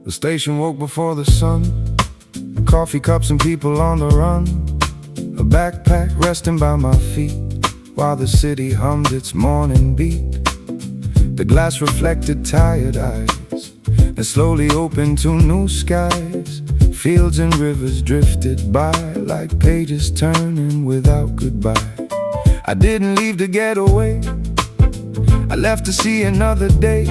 The station woke before the sun, coffee cups and people on the run, a backpack resting by my feet, while the city hummed its morning beat. The glass reflected tired eyes, and slowly opened to new skies. Fields and rivers drifted by, like pages turning without goodbye. I didn't leave to get away, I left to see another day,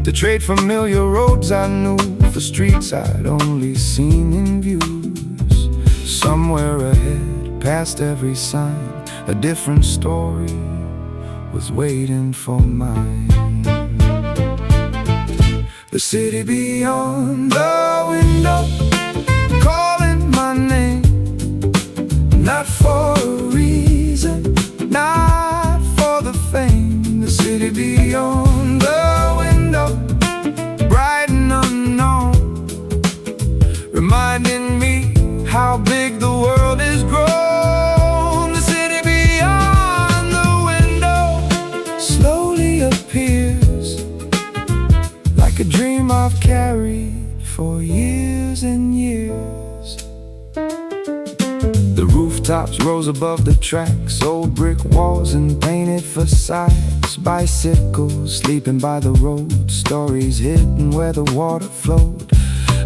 to trade familiar roads I knew for streets I'd only seen in views. Somewhere ahead, past every sign, a different story was waiting for mine. The city beyond the window, calling my name, not for a reason, not for the fame. The city beyond the window, bright and unknown, reminding me how big the world is grown. The city beyond the window slowly appears, like a dream I've carried for years and years. The rooftops rose above the tracks, old brick walls and painted facades, bicycles sleeping by the road, stories hidden where the water flowed.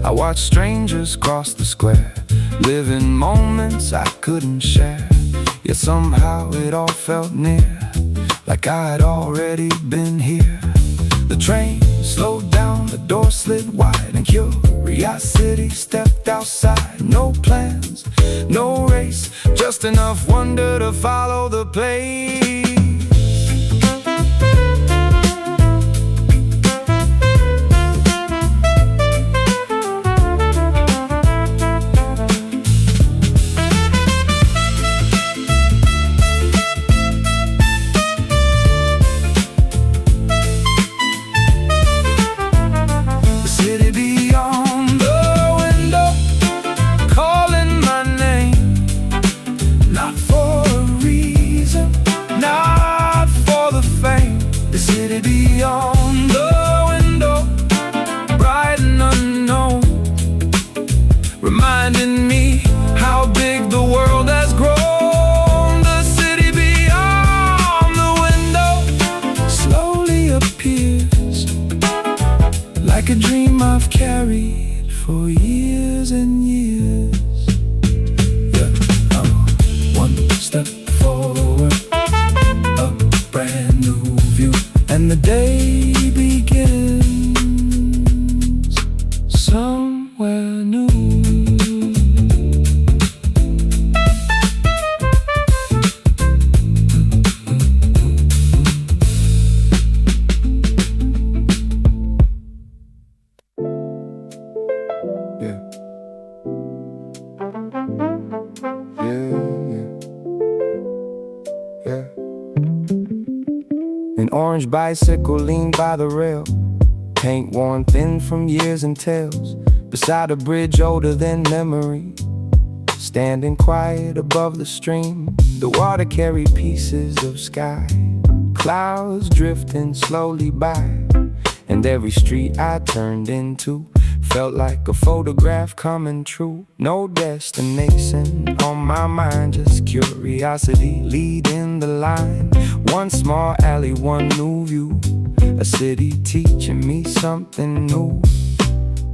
I watched strangers cross the square, living moments I couldn't share, yet somehow it all felt near, like I had already been here. The train slowed down, the door slid wide, and curiosity stepped outside. No plans, no race, just enough wonder to follow the pace. Beyond the window, bright and unknown, reminding me how big the world has grown. The city beyond the window slowly appears, like a dream I've carried for years and years. Yeah, one step forward, a brand new view, and the day begins somewhere new. Yeah. Yeah. An orange bicycle leaned by the rail, paint worn thin from years and tales, beside a bridge older than memory, standing quiet above the stream. The water carried pieces of sky, clouds drifting slowly by, and every street I turned into felt like a photograph coming true. No destination on my mind, just curiosity leading the line. One small alley, one new view, a city teaching me something new.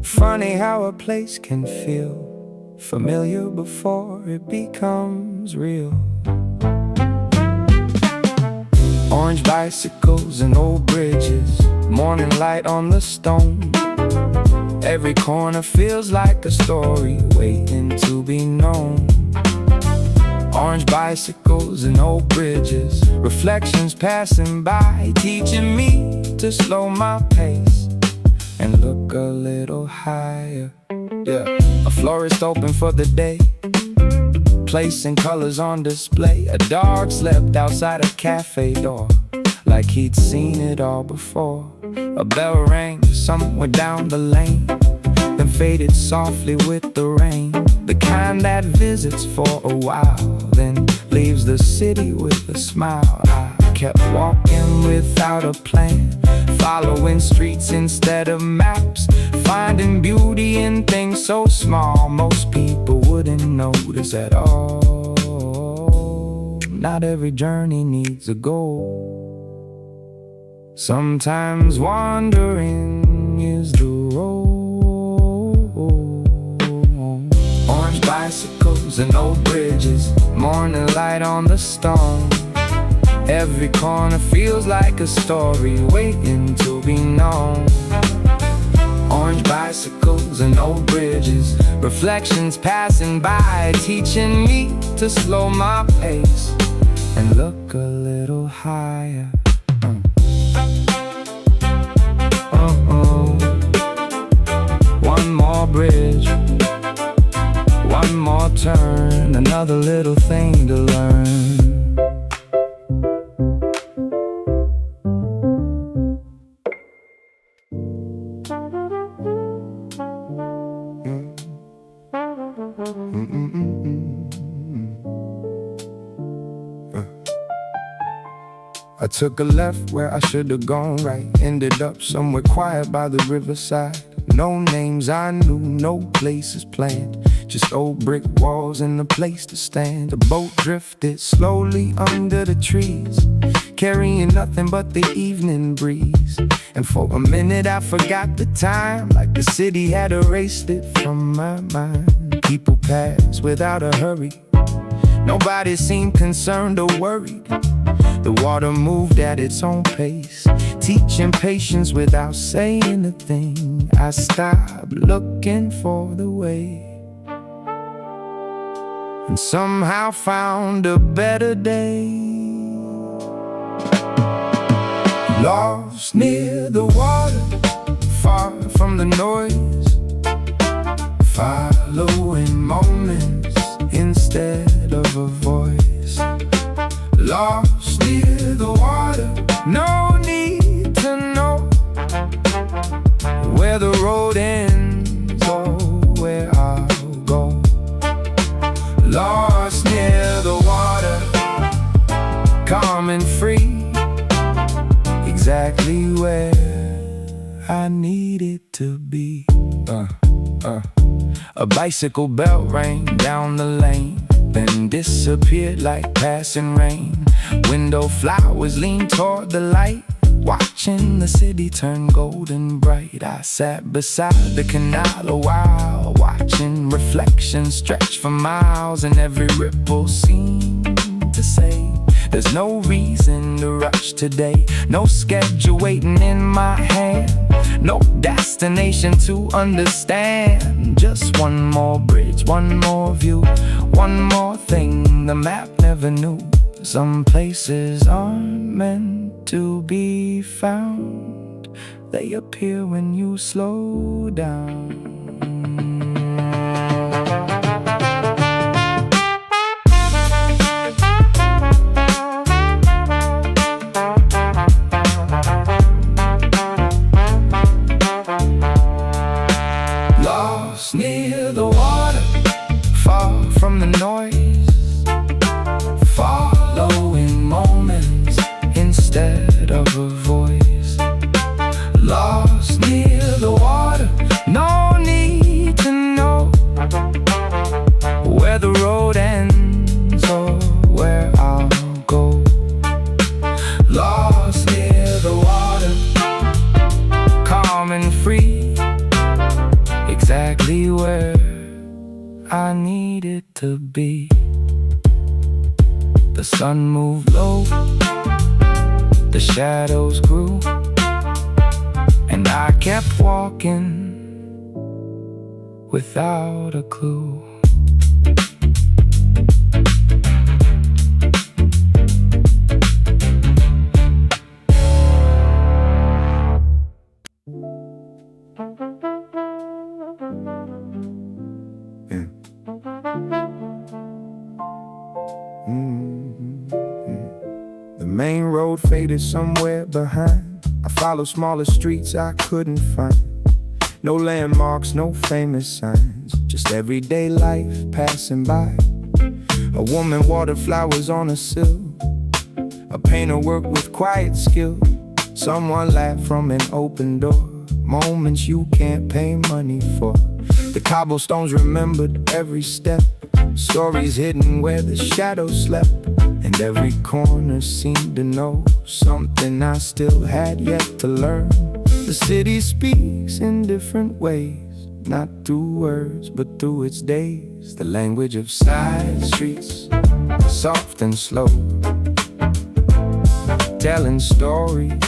Funny how a place can feel familiar before it becomes real. Orange bicycles and old bridges, morning light on the stone. Every corner feels like a story waiting to be known. Orange bicycles and old bridges, reflections passing by, teaching me to slow my pace and look a little higher. Yeah, a florist open for the day, placing colors on display. A dog slept outside a cafe door, like he'd seen it all before. A bell rang somewhere down the lane, then faded softly with the rain. The kind that visits for a while, then leaves the city with a smile. I kept walking without a plan, following streets instead of maps, finding beauty in things so small most people wouldn't notice at all. Not every journey needs a goal. Sometimes wandering is the road. Orange bicycles and old bridges, morning light on the stone. Every corner feels like a story waiting to be known. Orange bicycles and old bridges, reflections passing by, teaching me to slow my pace and look a little higher. One more bridge, one more turn, another little thing to learn. I took a left where I should have gone right, ended up somewhere quiet by the riverside. No names I knew, no places planned, just old brick walls and a place to stand. The boat drifted slowly under the trees, carrying nothing but the evening breeze. And for a minute I forgot the time, like the city had erased it from my mind. People passed without a hurry, nobody seemed concerned or worried. The water moved at its own pace, teaching patience without saying a thing. I stopped looking for the way, and somehow found a better day. Lost near the water, far from the noise, following moments instead of a voice. Lost near the water, no need to know where the road ends or where I'll go. Lost near the water, calm and free, exactly where I needed to be. A bicycle belt rang down the lane, then disappeared like passing rain. Window flowers leaned toward the light, watching the city turn golden bright. I sat beside the canal a while, watching reflections stretch for miles, and every ripple seemed to say, there's no reason to rush today. No schedule waiting in my hand, no destination to understand. Just one more bridge, one more view, one more thing the map never knew. Some places aren't meant to be found, they appear when you slow down. Lost near the water, far from the noise, following moments instead of a voice. Lost near the water, no need to know where the road ends or where I'll go. Lost near the water, calm and free, exactly where I needed to be. The sun moved low, the shadows grew, and I kept walking without a clue. road faded somewhere behind. I followed smaller streets I couldn't find. No landmarks, no famous signs, just everyday life passing by. A woman watered flowers on a sill. A painter worked with quiet skill. Someone laughed from an open door. Moments you can't pay money for. The cobblestones remembered every step. Stories hidden where the shadows slept. And every corner seemed to know something I still had yet to learn. The city speaks in different ways, not through words but through its days. The language of side streets, soft and slow, telling stories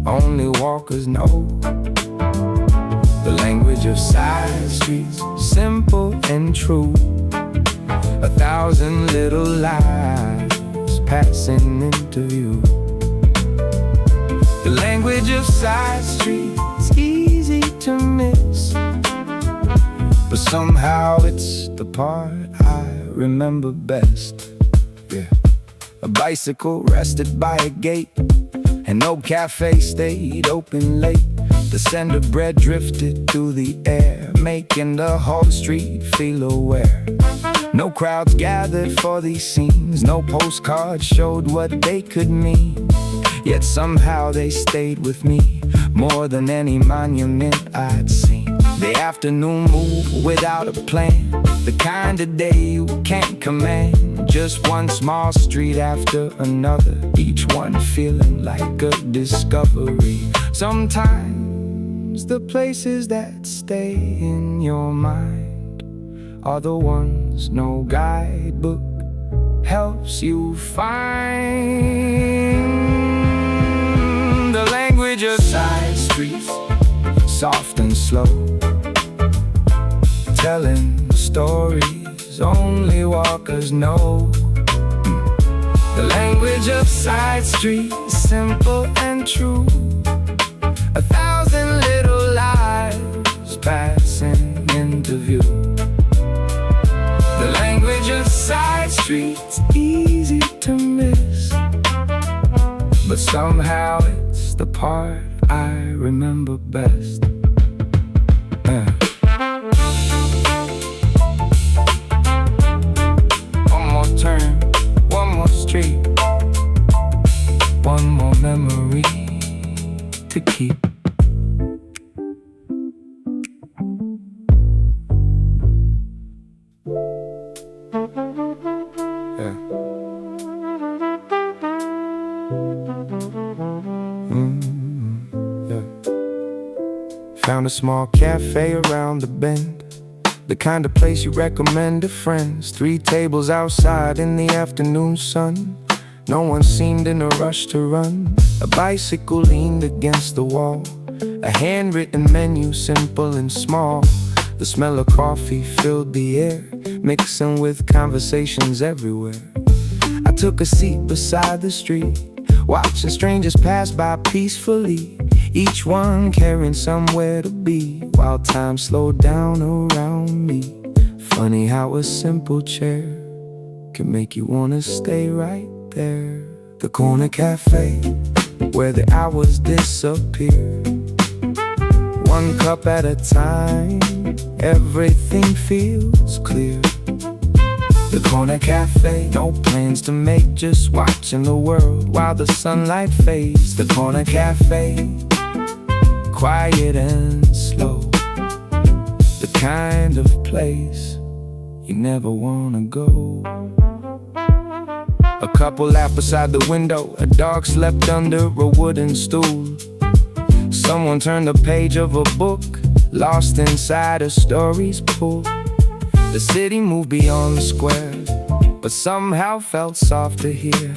only walkers know. The language of side streets, simple and true. 1,000 little lives passing into view. The language of side streets, easy to miss, but somehow it's the part I remember best. Yeah. A bicycle rested by a gate, and no cafe stayed open late. The scent of bread drifted through the air, making the whole street feel aware. No crowds gathered for these scenes, no postcards showed what they could mean. Yet somehow they stayed with me, more than any monument I'd seen. The afternoon moved without a plan, the kind of day you can't command. Just one small street after another, each one feeling like a discovery. Sometimes the places that stay in your mind are the ones no guidebook helps you find. The language of side streets, soft and slow, telling stories only walkers know. The language of side streets, simple and true. 1,000 little lives passing into view. The language of side streets, easy to miss, but somehow it's the part I remember best. One more turn, one more street, one more memory to keep. Found a small cafe around the bend, the kind of place you recommend to friends. 3 tables outside in the afternoon sun. No one seemed in a rush to run. A bicycle leaned against the wall, a handwritten menu, simple and small. The smell of coffee filled the air, mixing with conversations everywhere. I took a seat beside the street, watching strangers pass by peacefully, each one carrying somewhere to be, while time slowed down around me. Funny how a simple chair can make you wanna stay right there. The Corner Café, where the hours disappear. One cup at a time, everything feels clear. The Corner Café, no plans to make, just watching the world while the sunlight fades. The Corner Café, quiet and slow, the kind of place you never wanna go. A couple laughed beside the window, a dog slept under a wooden stool. Someone turned a page of a book, lost inside a story's pool. The city moved beyond the square, but somehow felt soft to hear,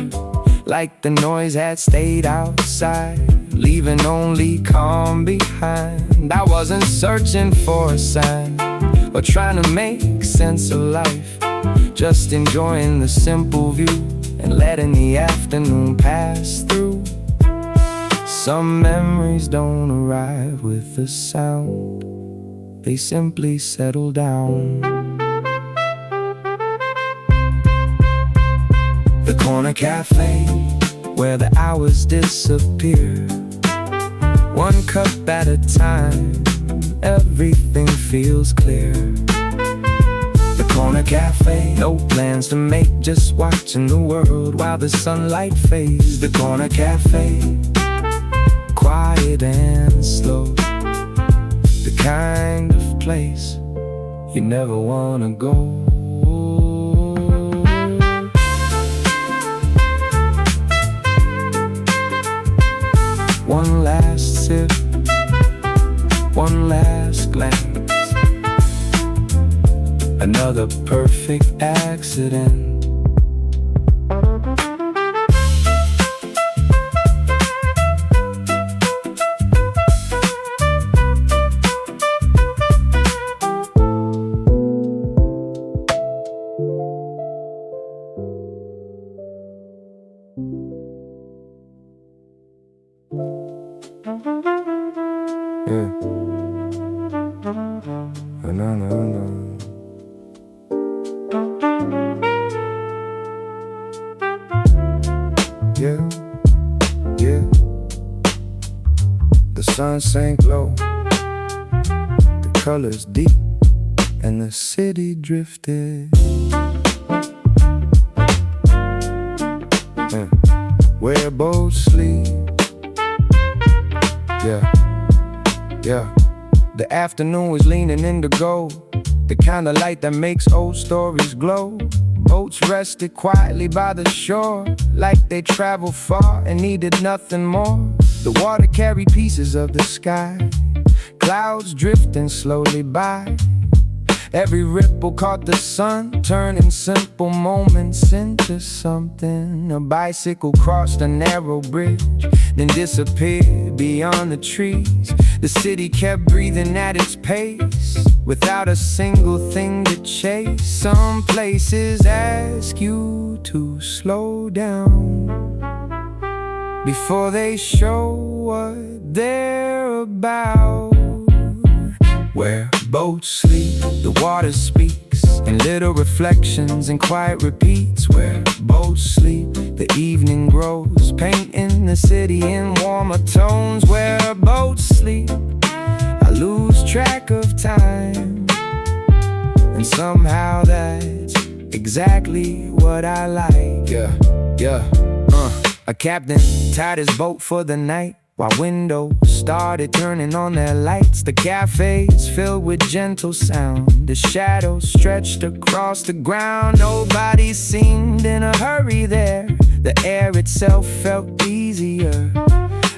like the noise had stayed outside, leaving only calm behind. I wasn't searching for a sign or trying to make sense of life, just enjoying the simple view and letting the afternoon pass through. Some memories don't arrive with a sound, they simply settle down. The Corner Café, where the hours disappear. One cup at a time, everything feels clear. The Corner Café, no plans to make, just watching the world while the sunlight fades. The Corner Café, quiet and slow, the kind of place you never wanna go. One last sip, one last glance, another perfect accident. Yeah. No. Yeah. The sun sank low, the colors deep, and the city drifted. Yeah. Where boats sleep. Yeah. The afternoon was leaning indigo, the kind of light that makes old stories glow. Boats rested quietly by the shore, like they traveled far and needed nothing more. The water carried pieces of the sky, clouds drifting slowly by. Every ripple caught the sun, turning simple moments into something. A bicycle crossed a narrow bridge, then disappeared beyond the trees. The city kept breathing at its pace, without a single thing to chase. Some places ask you to slow down before they show what they're about. Where boats sleep, the water speaks in little reflections and quiet repeats. Where boats sleep, the evening grows, painting the city in warmer tones. Where boats sleep, I lose track of time, and somehow that's exactly what I like. A captain tied his boat for the night, while windows started turning on their lights. The cafes filled with gentle sound, the shadows stretched across the ground. Nobody seemed in a hurry there, the air itself felt easier,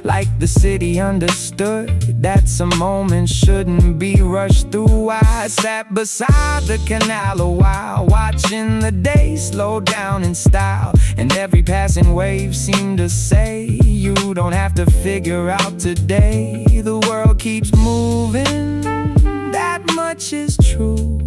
like the city understood that some moments shouldn't be rushed through. I sat beside the canal a while, watching the day slow down in style. And every passing wave seemed to say, you don't have to figure out today. The world keeps moving, that much is true,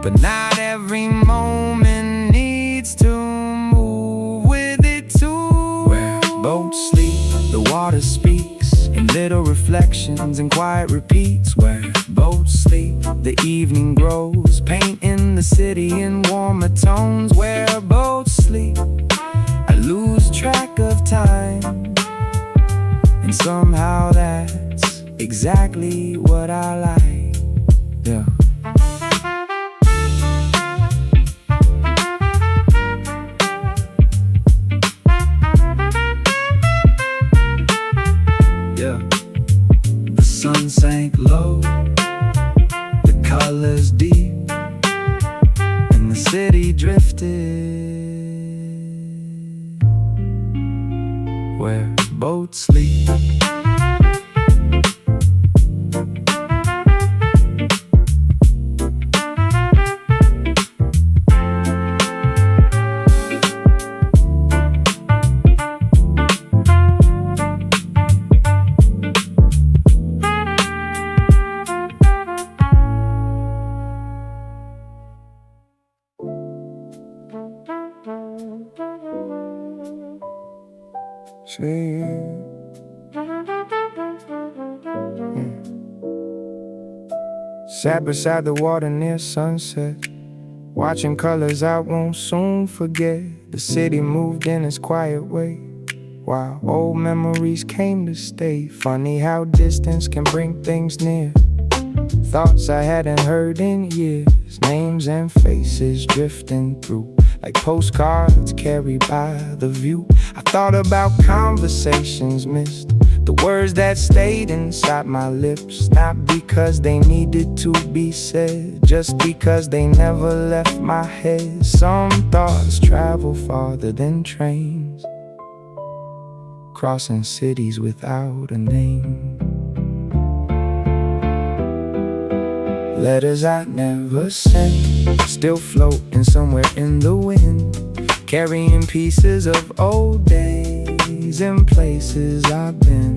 but not every moment needs to move with it too. Where boats sleep, the water speaks in little reflections and quiet repeats. Where boats sleep, the evening grows, painting the city in warmer tones. Where boats sleep, I lose track of time, and somehow that's exactly what I like. Yeah. The sun sank low, the colors deep, and the city drifted. Where boats sleep. Sat beside the water near sunset, watching colors I won't soon forget. The city moved in its quiet way, while old memories came to stay. Funny how distance can bring things near. Thoughts I hadn't heard in years, names and faces drifting through like postcards carried by the view. I thought about conversations missed, the words that stayed inside my lips, not because they needed to be said, just because they never left my head. Some thoughts travel farther than trains, crossing cities without a name. Letters I never sent, still floating somewhere in the wind, carrying pieces of old days and places I've been.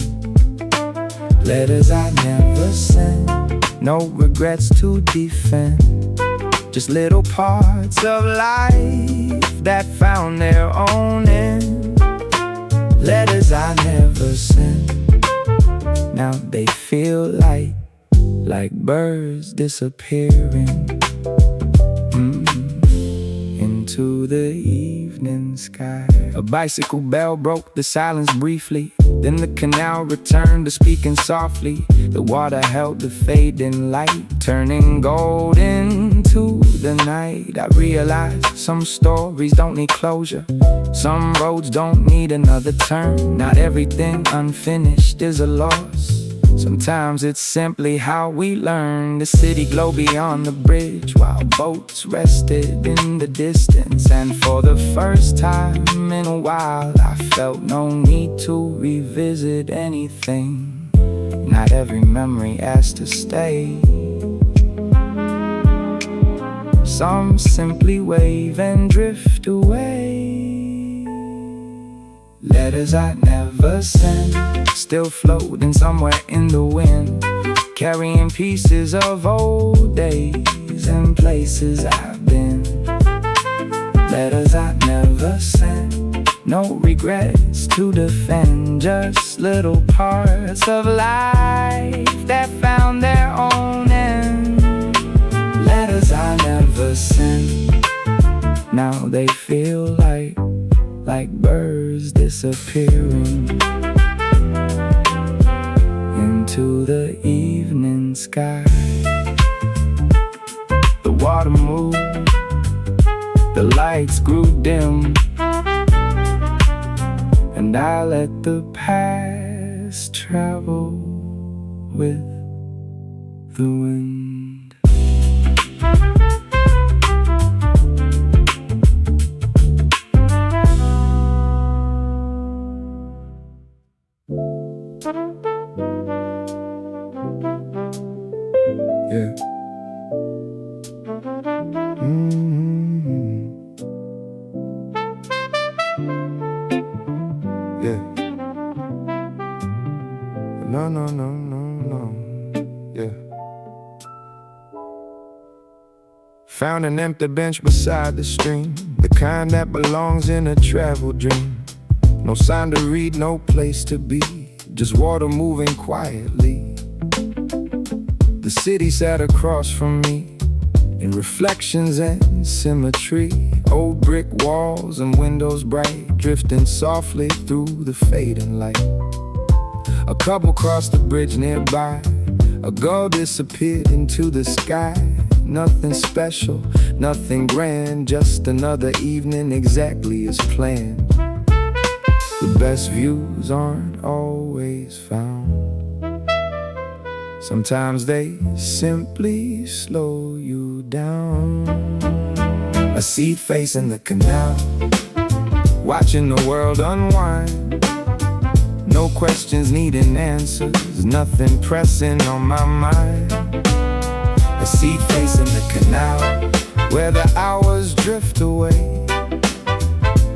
Letters I never sent, no regrets to defend, just little parts of life that found their own end. Letters I never sent, now they feel like birds disappearing into the evening sky. A bicycle bell broke the silence briefly, then the canal returned to speaking softly. The water held the fading light, turning gold into the night. I realized some stories don't need closure, some roads don't need another turn. Not everything unfinished is a loss, sometimes it's simply how we learn. The city glowed beyond the bridge while boats rested in the distance, and for the first time in a while I felt no need to revisit anything. Not every memory has to stay, some simply wave and drift away. Letters I never sent, still floating somewhere in the wind, carrying pieces of old days and places I've been. Letters I never sent, no regrets to defend, just little parts of life that found their own end. Letters I never sent, now they feel like birds disappearing into the evening sky. The water moved, the lights grew dim, and I let the past travel with the wind. Yeah. Yeah. No. Yeah. Found an empty bench beside the stream, the kind that belongs in a travel dream. No sign to read, no place to be, just water moving quietly. The city sat across from me in reflections and symmetry. Old brick walls and windows bright, drifting softly through the fading light. A couple crossed the bridge nearby, a gull disappeared into the sky. Nothing special, nothing grand, just another evening exactly as planned. The best views aren't always found, sometimes they simply slow you down. A seat facing the canal, watching the world unwind. No questions needing answers, nothing pressing on my mind. A seat facing the canal, where the hours drift away,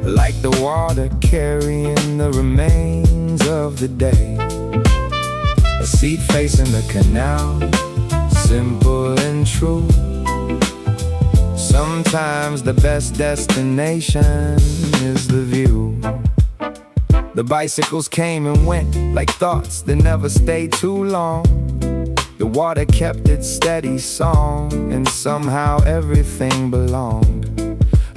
like the water carrying the remains of the day. A seat facing the canal, simple and true. Sometimes the best destination is the view. The bicycles came and went like thoughts that never stayed too long. The water kept its steady song, and somehow everything belonged.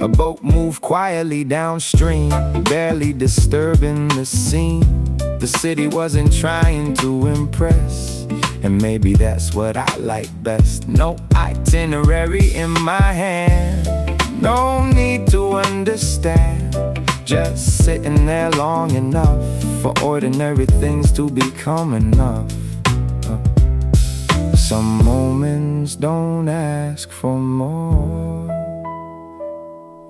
A boat moved quietly downstream, barely disturbing the scene. The city wasn't trying to impress, and maybe that's what I like best. No itinerary in my hand, no need to understand, just sitting there long enough for ordinary things to become enough. Some moments don't ask for more,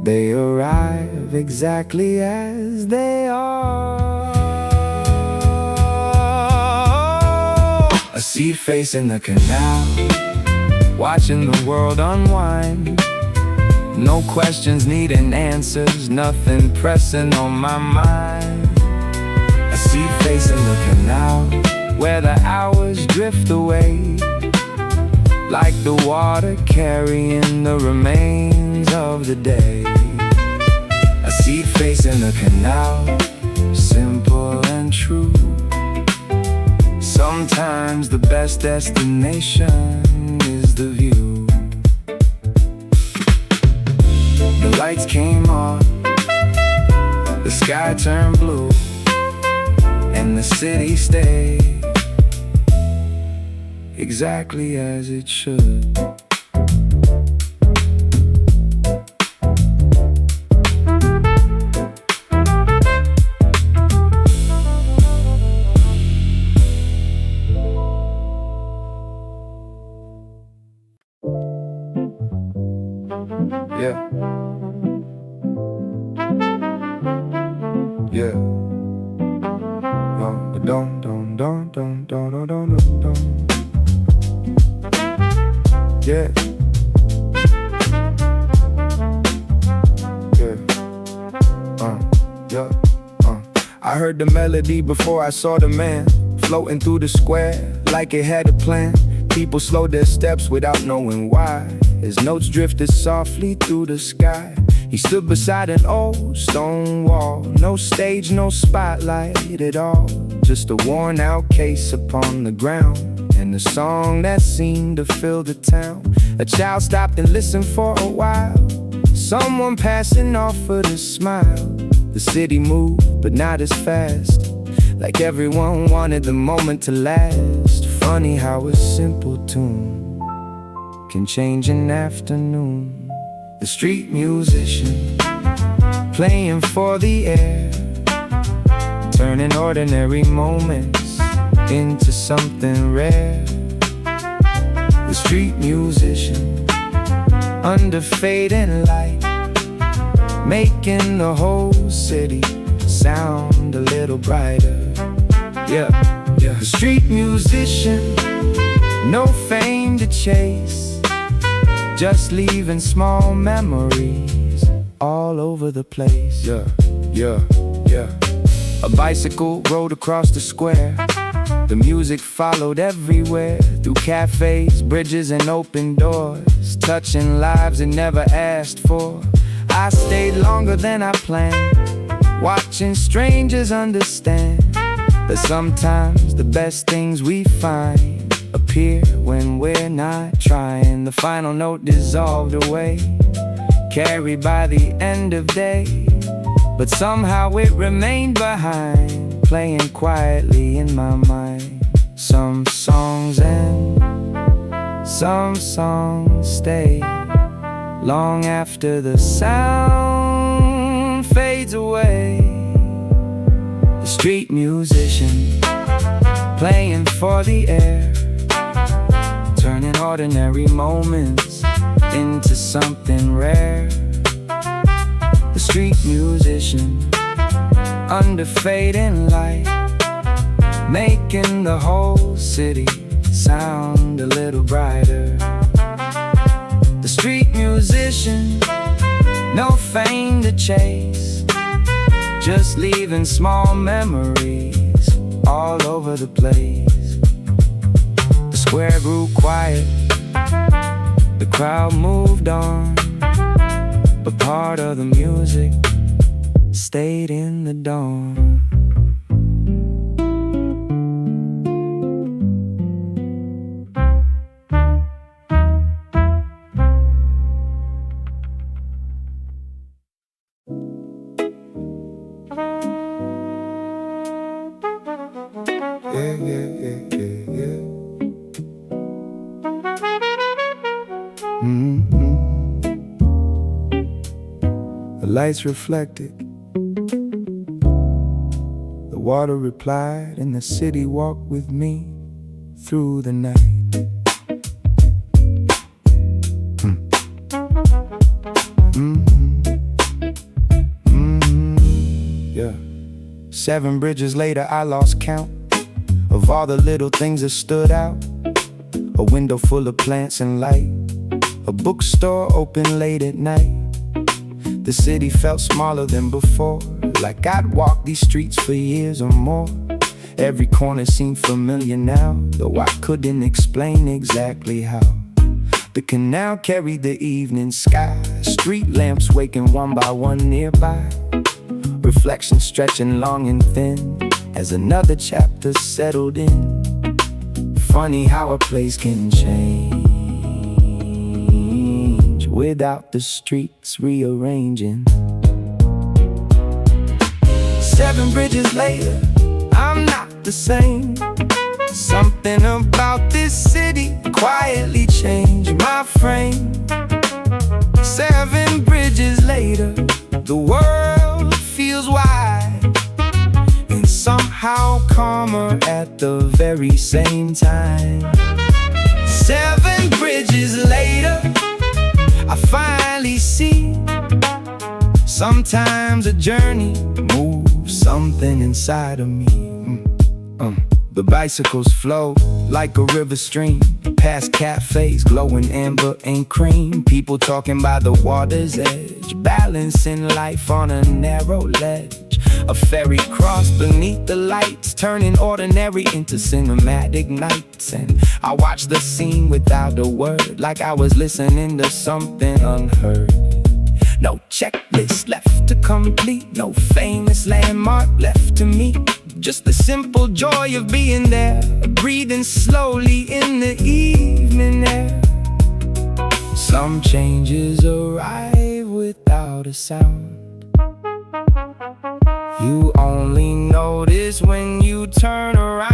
they arrive exactly as they are. A seed face in the canal, watching the world unwind. No questions needing answers, nothing pressing on my mind. A seed face in the canal, where the hours drift away, like the water carrying the remains of the day. A seed face in the canal, simple and true. Sometimes the best destination is the view. The lights came on, the sky turned blue, and the city stayed exactly as it should. Yeah. Yeah. Don don don don don don don don. Yeah. Yeah. Yeah. I heard the melody before I saw the man, floating through the square like it had a plan. People slowed their steps without knowing why. His notes drifted softly through the sky. He stood beside an old stone wall. No stage, no spotlight at all, just a worn out case upon the ground, and the song that seemed to fill the town. A child stopped and listened for a while. Someone passing offered a smile. The city moved, but not as fast, like everyone wanted the moment to last. Funny how a simple tune can change an afternoon. The street musician playing for the air, turning ordinary moments into something rare. The street musician under fading light, making the whole city sound a little brighter. Yeah, yeah. The street musician, no fame to chase, just leaving small memories all over the place. Yeah, yeah, yeah. A bicycle rode across the square. The music followed everywhere, through cafes, bridges, and open doors, touching lives it never asked for. I stayed longer than I planned, watching strangers understand that sometimes the best things we find appear when we're not trying. The final note dissolved away, carried by the end of day, but somehow it remained behind, playing quietly in my mind. Some songs end, some songs stay, long after the sound fades away. The street musician playing for the air, turning ordinary moments into something rare. The street musician under fading light, making the whole city sound a little brighter. The street musician, no fame to chase, just leaving small memories all over the place. The square grew quiet, the crowd moved on, but part of the music stayed in the dawn. The lights reflected, the water replied, and the city walked with me through the night. Yeah. 7 bridges later, I lost count of all the little things that stood out. A window full of plants and light, a bookstore open late at night. The city felt smaller than before, like I'd walked these streets for years or more. Every corner seemed familiar now, though I couldn't explain exactly how. The canal carried the evening sky, street lamps waking one by one nearby, reflections stretching long and thin as another chapter settled in. Funny how a place can change without the streets rearranging. 7 bridges later, I'm not the same. Something about this city quietly changed my frame. 7 bridges later, the world feels wide and somehow calmer at the very same time. 7 bridges later, I finally see sometimes a journey moves something inside of me. The bicycles flow like a river stream, past cafes glowing amber and cream. People talking by the water's edge, balancing life on a narrow ledge. A ferry crossed beneath the lights, turning ordinary into cinematic nights. And I watched the scene without a word, like I was listening to something unheard. No checklist left to complete, no famous landmark left to meet. Just the simple joy of being there, breathing slowly in the evening air. Some changes arrive without a sound. You only notice when you turn around.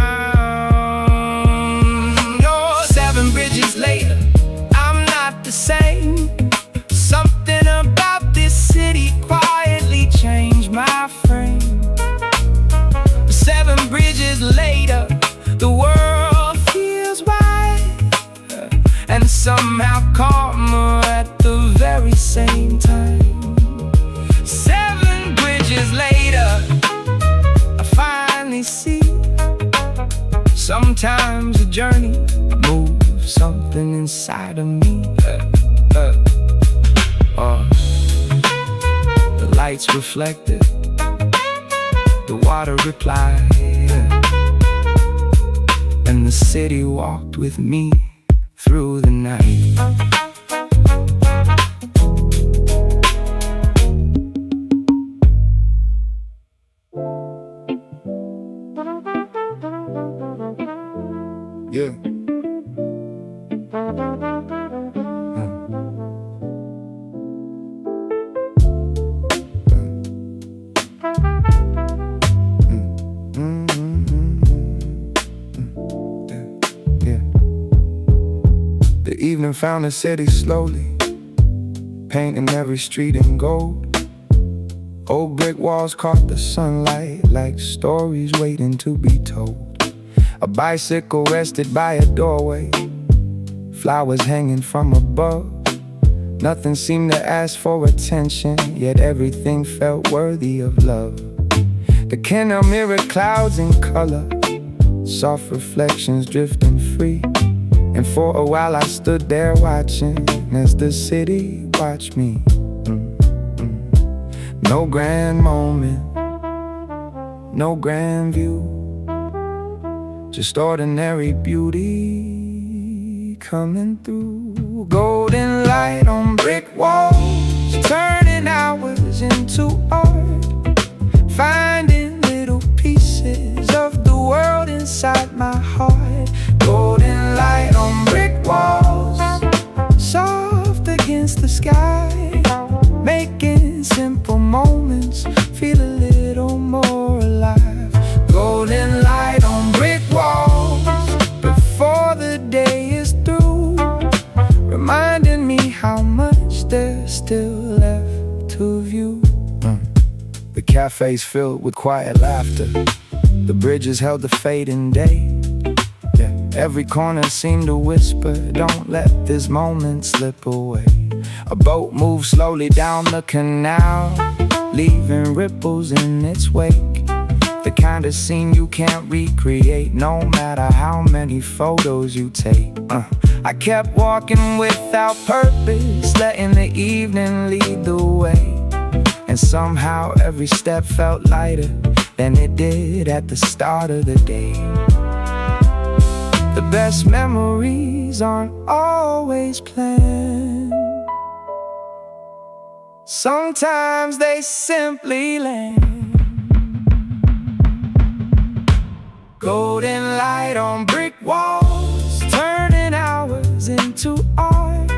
Oh, 7 bridges later, I'm not the same. Something about this city quietly changed my frame. 7 bridges later, the world feels wide and somehow calmer at the very same time. 7 bridges later, I finally see sometimes a journey moves something inside of me. The lights reflected, the water replied, and the city walked with me through the night. Yeah. The evening found the city slowly, painting every street in gold. Old brick walls caught the sunlight like stories waiting to be told. A bicycle rested by a doorway, flowers hanging from above. Nothing seemed to ask for attention, yet everything felt worthy of love. The canal mirrored clouds in color, soft reflections drifting free. And for a while I stood there watching as the city watched me. No grand moment, no grand view, just ordinary beauty coming through. Golden light on brick walls, turning hours into art, finding little pieces of the world inside my heart. Golden light on brick walls, soft against the sky, making simple moments feel a little more alive. Golden light on brick walls, before the day is through, reminding me how much there's still left to view. cafes filled with quiet laughter. The bridges held the fading day. Yeah, every corner seemed to whisper, don't let this moment slip away. A boat moved slowly down the canal, leaving ripples in its wake. The kind of scene you can't recreate, no matter how many photos you take. I kept walking without purpose, letting the evening lead the way. And somehow every step felt lighter than it did at the start of the day. The best memories aren't always planned. Sometimes they simply land. Golden light on brick walls, turning hours into art.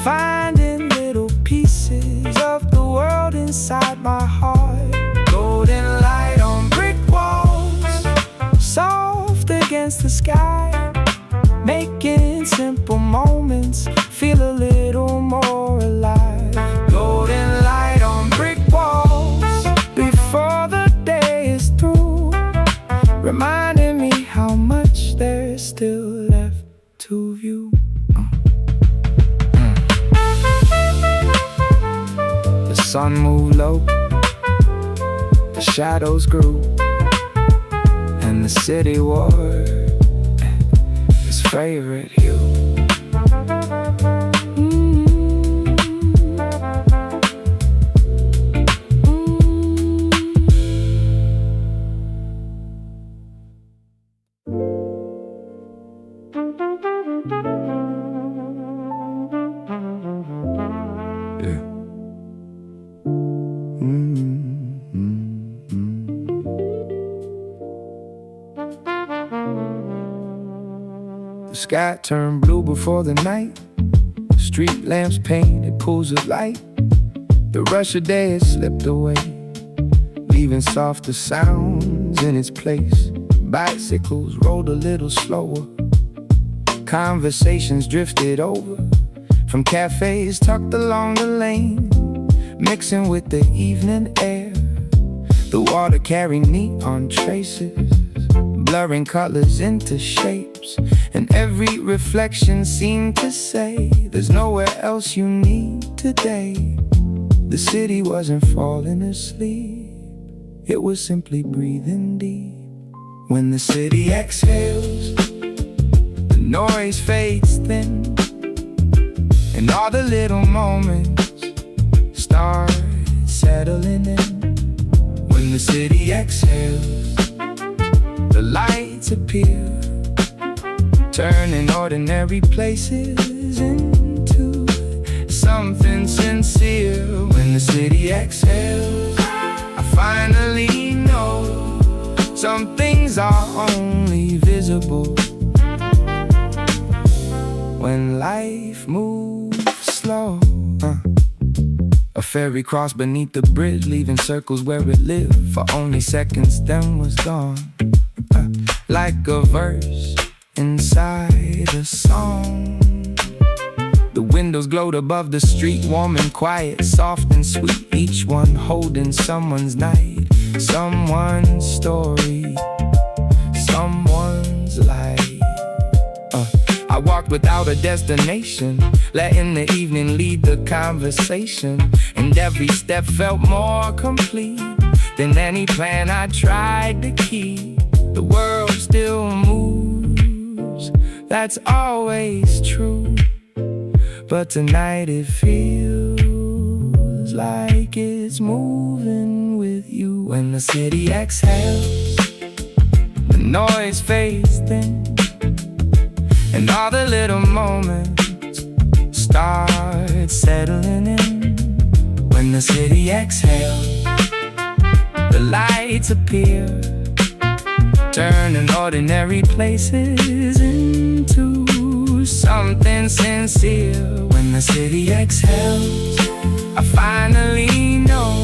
Finding little pieces of the world inside my heart. Golden light on brick walls, soft against the sky, making simple moments feel a little more alive. Golden light on brick walls, before the day is through, reminding me how much there's still left to view. The sun moved low, the shadows grew, and the city wore its favorite hue. The sky turned blue before the night. Street lamps painted pools of light. The rush of day had slipped away, leaving softer sounds in its place. Bicycles rolled a little slower. Conversations drifted over from cafes tucked along the lane, mixing with the evening air. The water carried neon traces, blurring colors into shapes, and every reflection seemed to say, there's nowhere else you need today. The city wasn't falling asleep, it was simply breathing deep. When the city exhales, the noise fades thin, and all the little moments start settling in. When the city exhales, the lights appear, turning ordinary places into something sincere. When the city exhales, I finally know some things are only visible when life moves slow. A ferry crossed beneath the bridge, leaving circles where it lived for only seconds, then was gone. Like a verse inside a song. The windows glowed above the street, warm and quiet, soft and sweet, each one holding someone's night, someone's story, someone's life. I walked without a destination, letting the evening lead the conversation, and every step felt more complete than any plan I tried to keep. The world still moves, that's always true, but tonight it feels like it's moving with you. When the city exhales, the noise fades thin, and all the little moments start settling in. When the city exhales, the lights appear, turning ordinary places into something sincere. When the city exhales, I finally know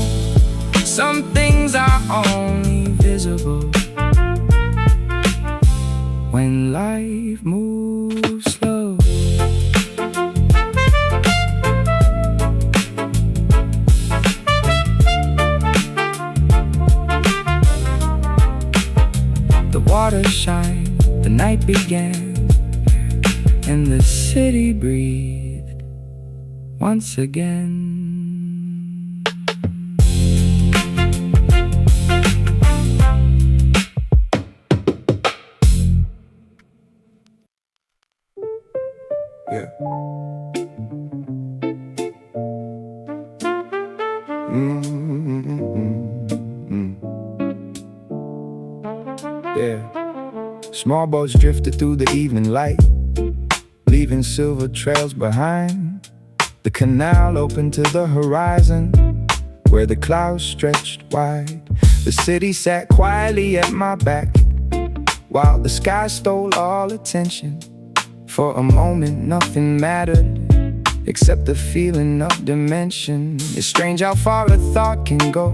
some things are only visible when life moves slow. water shine, the night began, and the city breathed once again. Yeah. Yeah. Small boats drifted through the evening light, leaving silver trails behind. The canal opened to the horizon, where the clouds stretched wide. The city sat quietly at my back, while the sky stole all attention. For a moment nothing mattered, except the feeling of dimension. It's strange how far a thought can go,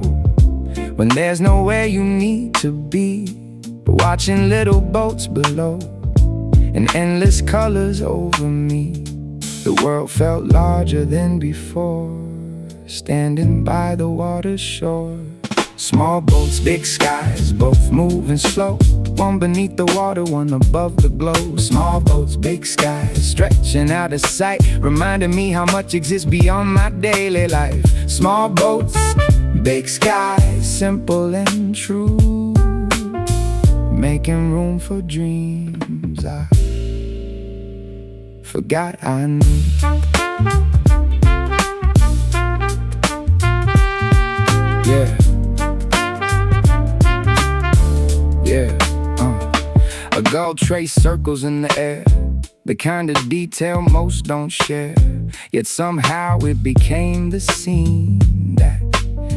when there's nowhere you need to be, but watching little boats below, and endless colors over me. The world felt larger than before, standing by the water's shore. Small boats, big skies, both moving slow, one beneath the water, one above the glow. Small boats, big skies, stretching out of sight, reminding me how much exists beyond my daily life. Small boats, big skies, simple and true, making room for dreams I forgot I knew. Yeah. Yeah, a gull traced circles in the air, the kind of detail most don't share. Yet somehow it became the scene that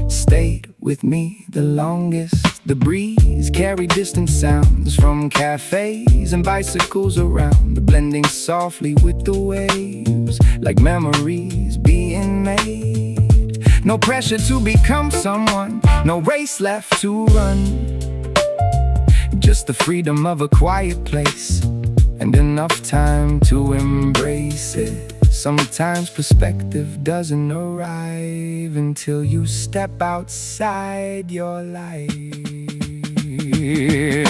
stayed with me the longest. The breeze carried distant sounds from cafes and bicycles around, blending softly with the waves, like memories being made. No pressure to become someone, no race left to run, just the freedom of a quiet place, and enough time to embrace it. Sometimes perspective doesn't arrive until you step outside your life.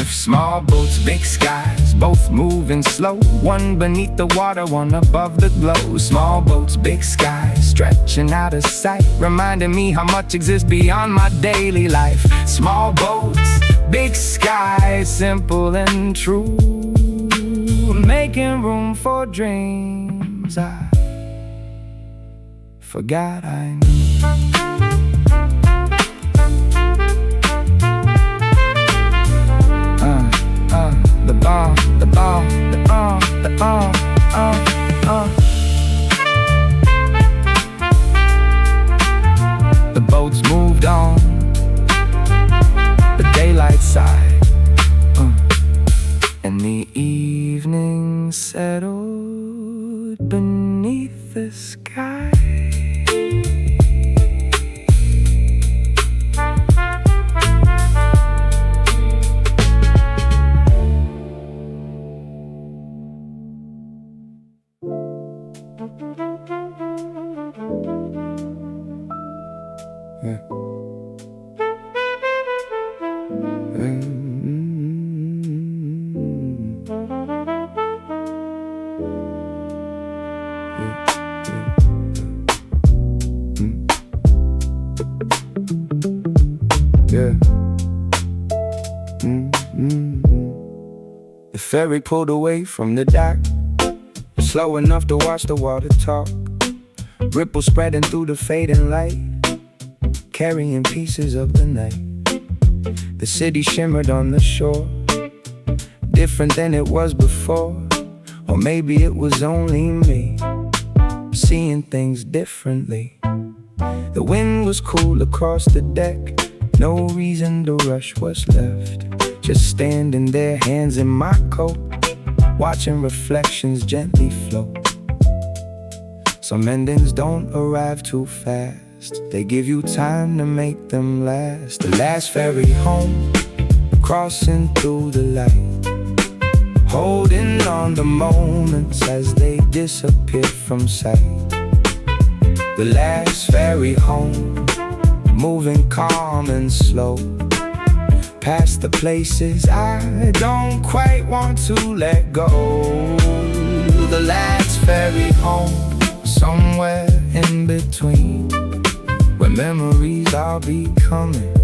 Small boats, big skies, both moving slow, one beneath the water, one above the glow. Small boats, big skies, stretching out of sight, reminding me how much exists beyond my daily life. Small boats, big skies, simple and true, making room for dreams I forgot I knew. The bomb, the bomb, the bomb, the bomb, The boats moved on the daylight side, and the evening settled beneath the sky. Yeah. The ferry pulled away from the dock, slow enough to watch the water talk, ripples spreading through the fading light, carrying pieces of the night. The city shimmered on the shore, different than it was before. Or maybe it was only me, seeing things differently. The wind was cool across the deck, no reason to rush what's left. Just standing there, hands in my coat, watching reflections gently float. Some endings don't arrive too fast, they give you time to make them last. The last ferry home, crossing through the light, holding on the moments as they disappear from sight. The last ferry home, moving calm and slow, past the places I don't quite want to let go. The last ferry home, somewhere in between, where memories are becoming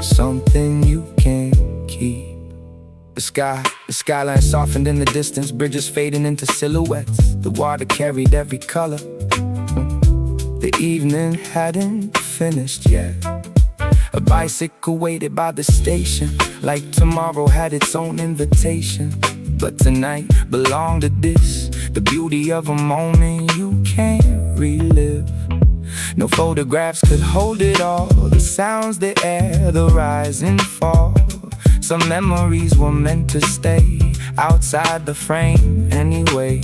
something you can't keep. The skyline softened in the distance, bridges fading into silhouettes. The water carried every color. The evening hadn't finished yet. A bicycle waited by the station, like tomorrow had its own invitation. But tonight belonged to this, the beauty of a moment you can't relive. No photographs could hold it all, the sounds, the air, the rise and fall. Some memories were meant to stay outside the frame anyway.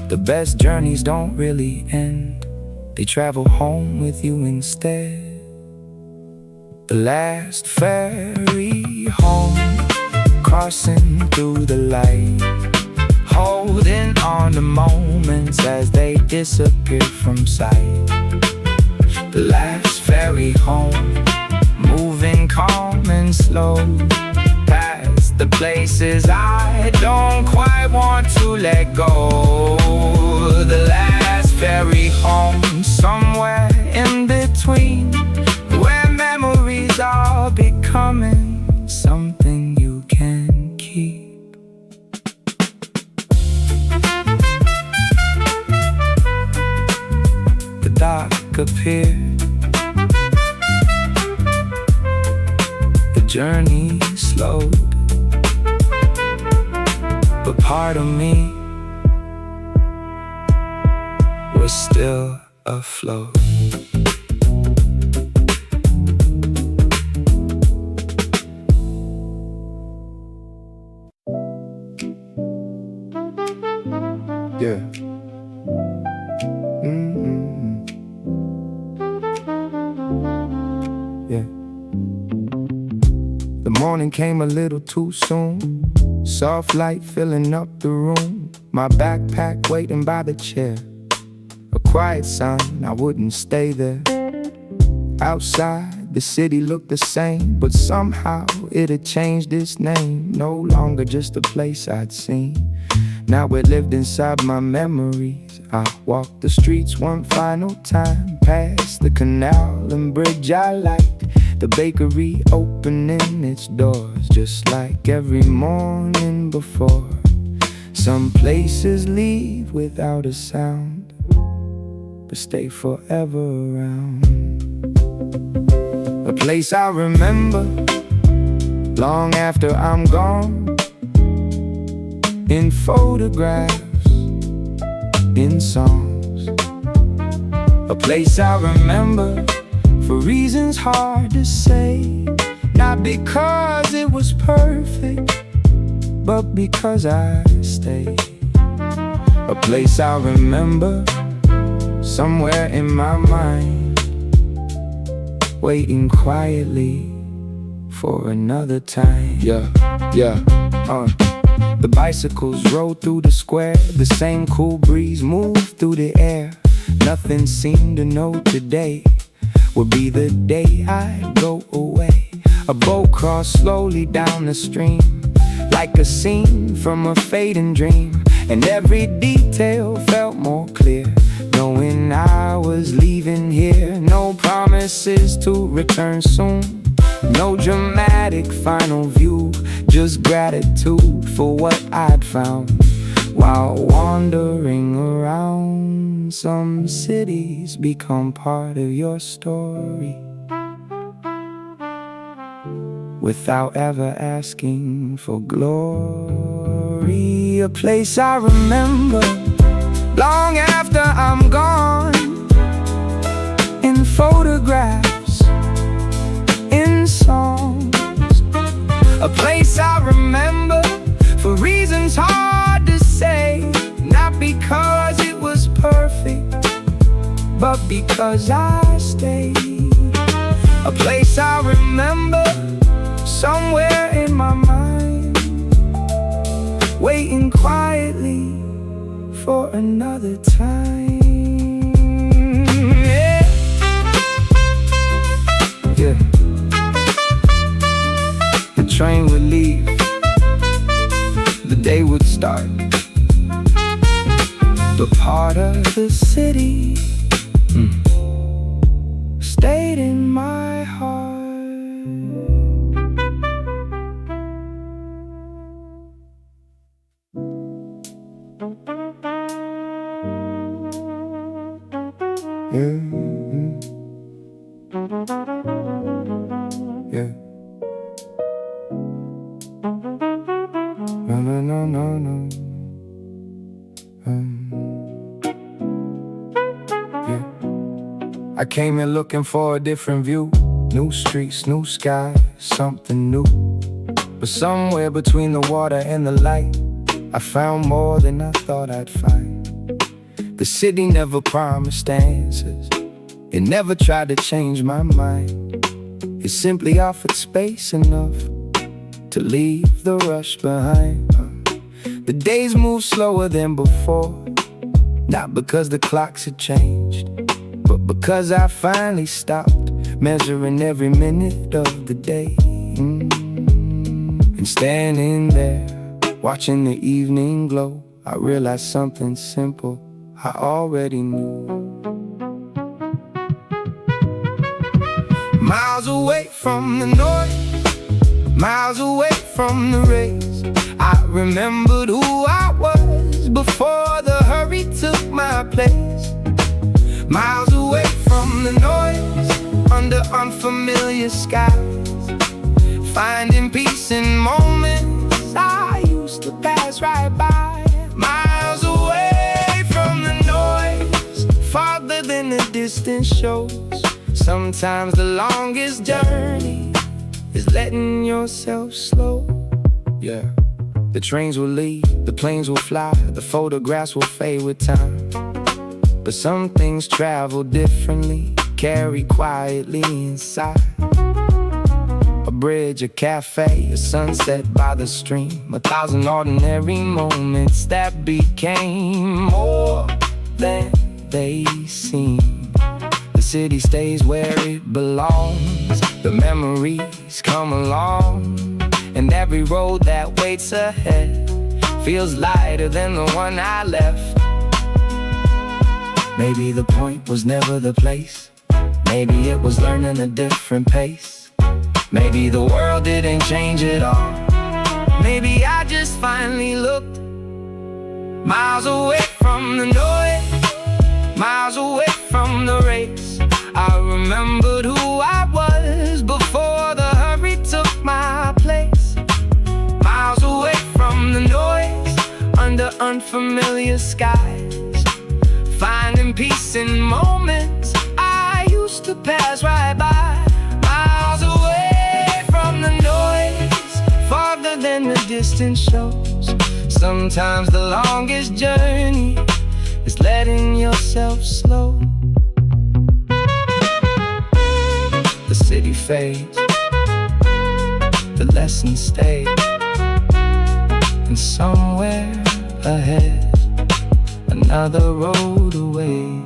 The best journeys don't really end, they travel home with you instead. The last ferry home, crossing through the light, holding on to moments as they disappear from sight. The last ferry home, moving calm and slow, past the places I don't quite want to let go. The last ferry home, somewhere in between, where memories are becoming something you can keep. The dark appeared, the journey slowed, but part of me was still afloat. Yeah. Yeah. The morning came a little too soon. Soft light filling up the room. My backpack waiting by the chair. A quiet sign I wouldn't stay there. Outside, the city looked the same, but somehow it had changed its name. No longer just a place I'd seen. Now it lived inside my memories. I walked the streets one final time, past the canal and bridge I liked, the bakery opening its doors, just like every morning before. Some places leave without a sound, but stay forever around. A place I remember long after I'm gone, in photographs, in songs. A place I remember for reasons hard to say, not because it was perfect, but because I stayed. A place I remember somewhere in my mind, waiting quietly for another time. The bicycles rode through the square, the same cool breeze moved through the air. Nothing seemed to know today would be the day I go away. A boat crossed slowly down the stream, like a scene from a fading dream, and every detail felt more clear, knowing I was leaving here. No promises to return soon, no dramatic final view, just gratitude for what I'd found while wandering around. Some cities become part of your story without ever asking for glory. A place I remember long after I'm gone, in photographs, in songs. A place I remember for reasons hard to say, not because it was perfect, but because I stayed. A place I remember somewhere in my mind, waiting quietly for another time. Yeah. came here looking for a different view. New streets, new sky, something new. But somewhere between the water and the light, I found more than I thought I'd find. The city never promised answers. It never tried to change my mind. It simply offered space enough to leave the rush behind. The days moved slower than before, not because the clocks had changed, but because I finally stopped measuring every minute of the day. And standing there, watching the evening glow, I realized something simple I already knew. Miles away from the noise, miles away from the race, I remembered who I was before the hurry took my place. Miles away from the noise, under unfamiliar skies, finding peace in moments I used to pass right by. Miles away from the noise, farther than the distance shows. Sometimes the longest journey is letting yourself slow. Yeah. The trains will leave, the planes will fly, the photographs will fade with time. But some things travel differently, carry quietly inside. A bridge, a cafe, a sunset by the stream, 1,000 ordinary moments that became more than they seem. The city stays where it belongs, the memories come along, and every road that waits ahead feels lighter than the one I left. Maybe the point was never the place, maybe it was learning a different pace. Maybe the world didn't change at all, maybe I just finally looked miles away from the noise, miles away from the race. I remembered who I was before the hurry took my place. Miles away from the noise, under unfamiliar skies, finding peace in moments I used to pass right by. Miles away from the noise, farther than the distance shows. Sometimes the longest journey is letting yourself slow. The city fades, the lessons stay, and somewhere ahead another road awaits.